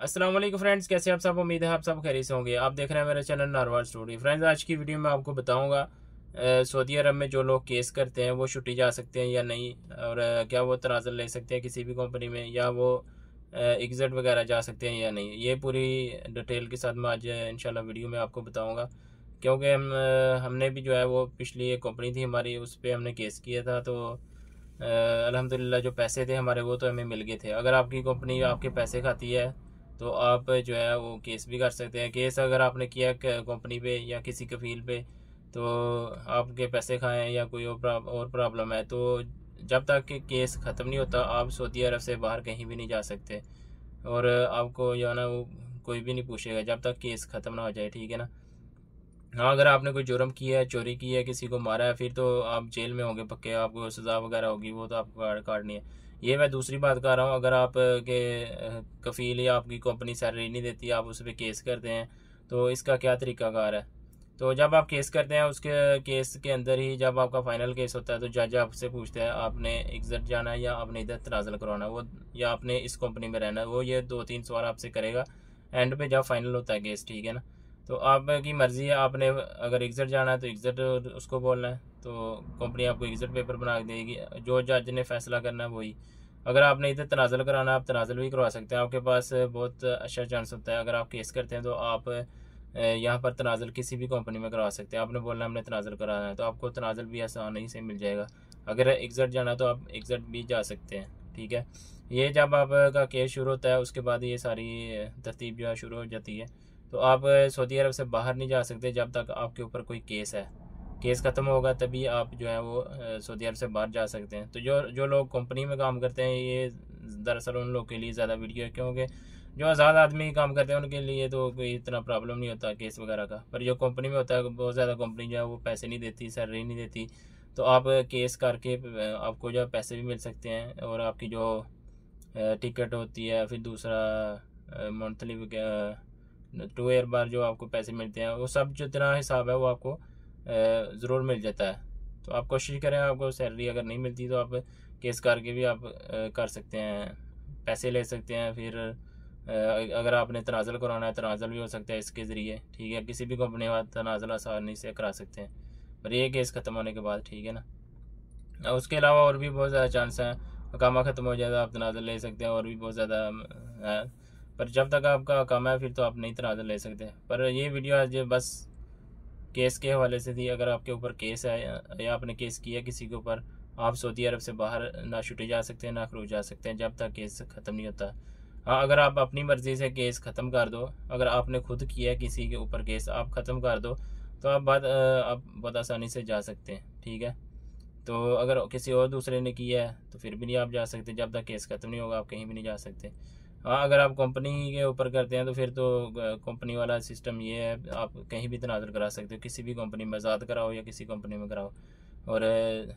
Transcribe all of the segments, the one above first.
अस्सलाम वालेकुम फ्रेंड्स, कैसे आप सब। उम्मीद है आप सब खैरियत से होंगे। आप देख रहे हैं मेरा चैनल नारवाल स्टोरी। फ्रेंड्स, आज की वीडियो में आपको बताऊंगा सऊदी अरब में जो लोग केस करते हैं वो छुट्टी जा सकते हैं या नहीं, और क्या वो तनाज़ुल ले सकते हैं किसी भी कंपनी में, या वो एग्ज़िट वगैरह जा सकते हैं या नहीं। ये पूरी डिटेल के साथ मैं आज इंशाल्लाह वीडियो में आपको बताऊँगा, क्योंकि हमने भी जो है वो पिछली एक कंपनी थी हमारी, उस पर हमने केस किया था। तो अल्हम्दुलिल्लाह जो पैसे थे हमारे वो तो हमें मिल गए थे। अगर आपकी कंपनी आपके पैसे खाती है तो आप जो है वो केस भी कर सकते हैं। केस अगर आपने किया कंपनी पे या किसी कफील पे, तो आपके पैसे खाएं या कोई और प्रॉब्लम है, तो जब तक कि केस ख़त्म नहीं होता आप सऊदी अरब से बाहर कहीं भी नहीं जा सकते। और आपको जो है ना वो कोई भी नहीं पूछेगा जब तक केस ख़त्म ना हो जाए, ठीक है ना। हाँ, अगर आपने कोई जुर्म किया है, चोरी की है, किसी को मारा है, फिर तो आप जेल में होंगे पक्के, आपको सज़ा वगैरह होगी, वो तो आपको काटनी है। ये मैं दूसरी बात कर रहा हूँ, अगर आप के कफ़ील या आपकी कंपनी सैलरी नहीं देती, आप उस पर केस करते हैं, तो इसका क्या तरीक़ाकार है। तो जब आप केस करते हैं उसके केस के अंदर ही जब आपका फ़ाइनल केस होता है तो जज आपसे पूछता है आपने एग्ज़िट जाना है या आपने इधर तनाज़ुल करवाना है, वो या आपने इस कंपनी में रहना है, वो ये 2-3 सवाल आपसे करेगा एंड पे जब फाइनल होता है केस, ठीक है ना। तो आपकी मर्ज़ी है, आपने अगर एग्ज़िट जाना है तो एग्ज़िट उसको बोलना है, तो कंपनी आपको एग्ज़िट पेपर बना देगी। जो जज ने फ़ैसला करना है वही। अगर आपने इधर तनाज़ुल कराना है आप तनाज़ुल भी करवा सकते हैं, आपके पास बहुत अच्छा चांस होता है। अगर आप केस करते हैं तो आप यहाँ पर तनाज़ुल किसी भी कंपनी में करवा सकते हैं। आपने बोलना हमने तनाज़ुल कराना है तो आपको तनाज़ुल भी आसानी से मिल जाएगा। अगर एग्ज़िट जाना है तो आप एग्ज़िट भी जा सकते हैं, ठीक है। ये जब आपका केस शुरू होता है उसके बाद ये सारी तरतीब जो है शुरू हो जाती है। तो आप सऊदी अरब से बाहर नहीं जा सकते जब तक आपके ऊपर कोई केस है। केस ख़त्म होगा तभी आप जो है वो सऊदी अरब से बाहर जा सकते हैं। तो जो जो लोग कंपनी में काम करते हैं, ये दरअसल उन लोग के लिए ज़्यादा वीडियो है, क्योंकि जो आज़ाद आदमी काम करते हैं उनके लिए तो कोई इतना प्रॉब्लम नहीं होता केस वगैरह का। पर जो कंपनी में होता है, बहुत ज़्यादा कंपनी जो है वो पैसे नहीं देती, सैलरी नहीं देती, तो आप केस करके आपको जो है पैसे भी मिल सकते हैं, और आपकी जो टिकट होती है, फिर दूसरा मंथली 2 ईयर बाद जो आपको पैसे मिलते हैं, वो सब जितना हिसाब है वो आपको ज़रूर मिल जाता है। तो आप कोशिश करें, आपको सैलरी अगर नहीं मिलती तो आप केस करके भी आप कर सकते हैं, पैसे ले सकते हैं। फिर अगर आपने तनाज़ुल कराना है तनाज़ुल भी हो सकता है इसके ज़रिए, ठीक है। किसी भी कंपनी में तनाज़ुल आसानी से करा सकते हैं, पर ये केस ख़त्म होने के बाद, ठीक है ना। उसके अलावा और भी बहुत ज़्यादा चांस हैं, अकामा ख़त्म हो जाए तो आप तनाज़ुल ले सकते हैं, और भी बहुत ज़्यादा है। पर जब तक आपका अकामा है फिर तो आप नहीं तनाज़ुल ले सकते। पर ये वीडियो आज बस केस के हवाले से थी। अगर आपके ऊपर केस है या आपने केस किया किसी के ऊपर, आप सऊदी अरब से बाहर ना छुट्टी जा सकते हैं ना खरूज जा सकते हैं जब तक केस ख़त्म नहीं होता। हाँ, अगर आप अपनी मर्ज़ी से केस ख़त्म कर दो, अगर आपने खुद किया किसी के ऊपर केस आप ख़त्म कर दो, तो आप बहुत आसानी से जा सकते हैं, ठीक है। तो अगर किसी और दूसरे ने किया है तो फिर भी नहीं आप जा सकते, जब तक केस ख़त्म नहीं होगा आप कहीं भी नहीं जा सकते। हाँ, अगर आप कंपनी के ऊपर करते हैं तो फिर तो कंपनी वाला सिस्टम ये है, आप कहीं भी तनाज़ुल करा सकते हो, किसी भी कंपनी में आज़ाद कराओ या किसी कंपनी में कराओ। और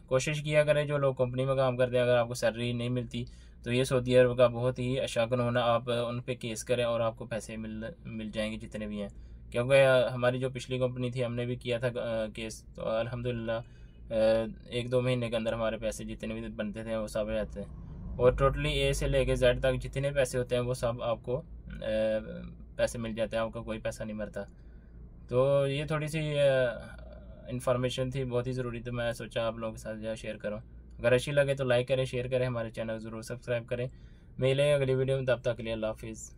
कोशिश किया करें जो लोग कंपनी में काम करते हैं, अगर आपको सैलरी नहीं मिलती तो ये सऊदी अरब का बहुत ही अच्छा कानून है, आप उन पे केस करें और आपको पैसे मिल जाएंगे जितने भी हैं। क्योंकि हमारी जो पिछली कंपनी थी हमने भी किया था केस, तो अल्हम्दुलिल्लाह 1-2 महीने के अंदर हमारे पैसे जितने भी बनते थे वो सब रहते हैं। और टोटली ए से लेके जेड तक जितने पैसे होते हैं वो सब आपको पैसे मिल जाते हैं, आपका कोई पैसा नहीं मरता। तो ये थोड़ी सी इन्फॉर्मेशन थी, बहुत ही ज़रूरी, तो मैं सोचा आप लोगों के साथ जो है शेयर करूँ। अगर अच्छी लगे तो लाइक करें, शेयर करें, हमारे चैनल को ज़रूर सब्सक्राइब करें। मिलें अगली वीडियो में, तब तक के लिए अल्लाह हाफिज़।